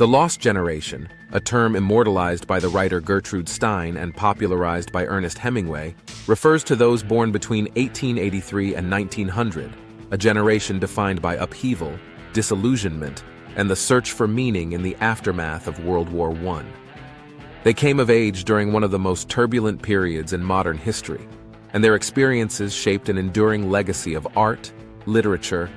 The lost generation, a term immortalized by the writer Gertrude Stein and popularized by Ernest Hemingway, refers to those born between 1883 and 1900, a generation defined by upheaval, disillusionment, and the search for meaning in the aftermath of World War I. They came of age during one of the most turbulent periods in modern history, and their experiences shaped an enduring legacy of art, literature,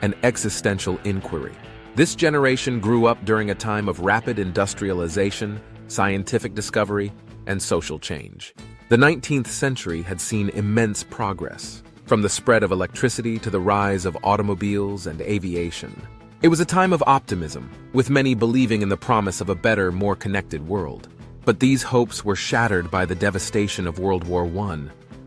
and existential inquiry. This generation grew up during a time of rapid industrialization, scientific discovery, and social change. The 19th century had seen immense progress, from the spread of electricity to the rise of automobiles and aviation. It was a time of optimism, with many believing in the promise of a better, more connected world. But these hopes were shattered by the devastation of World War I,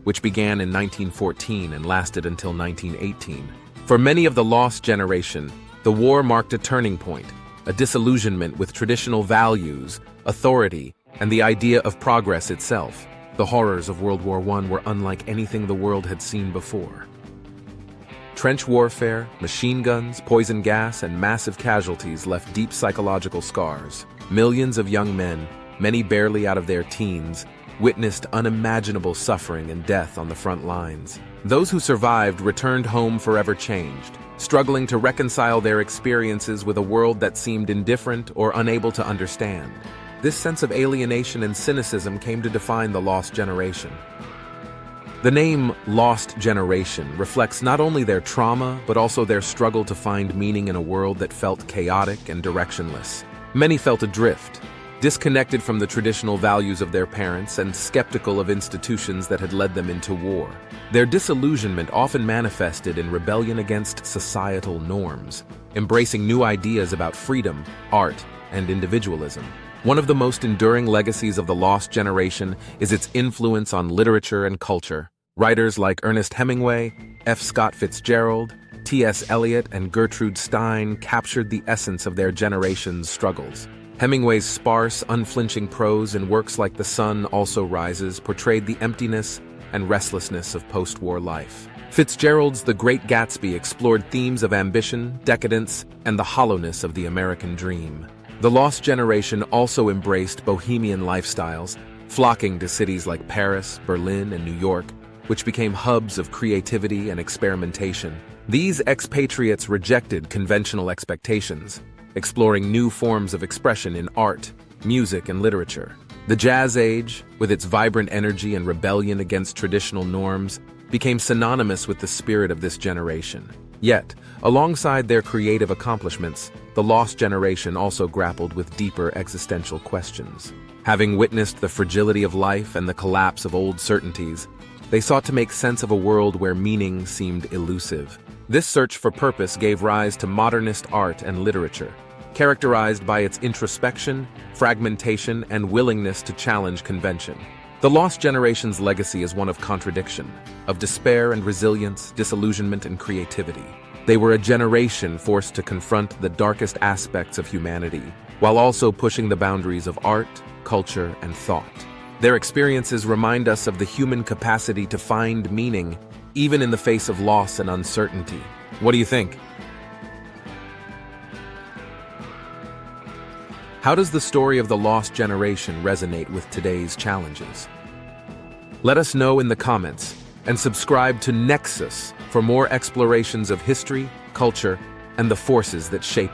which began in 1914 and lasted until 1918. For many of the lost generation, the war marked a turning point, a disillusionment with traditional values, authority, and the idea of progress itself. The horrors of World War I were unlike anything the world had seen before. Trench warfare, machine guns, poison gas, and massive casualties left deep psychological scars. Millions of young men, many barely out of their teens, witnessed unimaginable suffering and death on the front lines. Those who survived returned home forever changed, struggling to reconcile their experiences with a world that seemed indifferent or unable to understand. This sense of alienation and cynicism came to define the lost generation. The name Lost Generation reflects not only their trauma, but also their struggle to find meaning in a world that felt chaotic and directionless. Many felt adrift, disconnected from the traditional values of their parents and skeptical of institutions that had led them into war. Their disillusionment often manifested in rebellion against societal norms, embracing new ideas about freedom, art, and individualism. One of the most enduring legacies of the lost generation is its influence on literature and culture. Writers like Ernest Hemingway, F. Scott Fitzgerald, T.S. Eliot, and Gertrude Stein captured the essence of their generation's struggles. Hemingway's sparse, unflinching prose in works like The Sun Also Rises portrayed the emptiness and restlessness of post-war life. Fitzgerald's The Great Gatsby explored themes of ambition, decadence, and the hollowness of the American dream. The lost generation also embraced bohemian lifestyles, flocking to cities like Paris, Berlin, and New York, which became hubs of creativity and experimentation. These expatriates rejected conventional expectations, exploring new forms of expression in art, music, and literature. The Jazz Age, with its vibrant energy and rebellion against traditional norms, became synonymous with the spirit of this generation. Yet, alongside their creative accomplishments, the lost generation also grappled with deeper existential questions. Having witnessed the fragility of life and the collapse of old certainties, they sought to make sense of a world where meaning seemed elusive. This search for purpose gave rise to modernist art and literature, characterized by its introspection, fragmentation, and willingness to challenge convention. The lost generation's legacy is one of contradiction, of despair and resilience, disillusionment and creativity. They were a generation forced to confront the darkest aspects of humanity, while also pushing the boundaries of art, culture, and thought. Their experiences remind us of the human capacity to find meaning, even in the face of loss and uncertainty. What do you think? How does the story of the lost generation resonate with today's challenges? Let us know in the comments, and subscribe to Nexus for more explorations of history, culture, and the forces that shape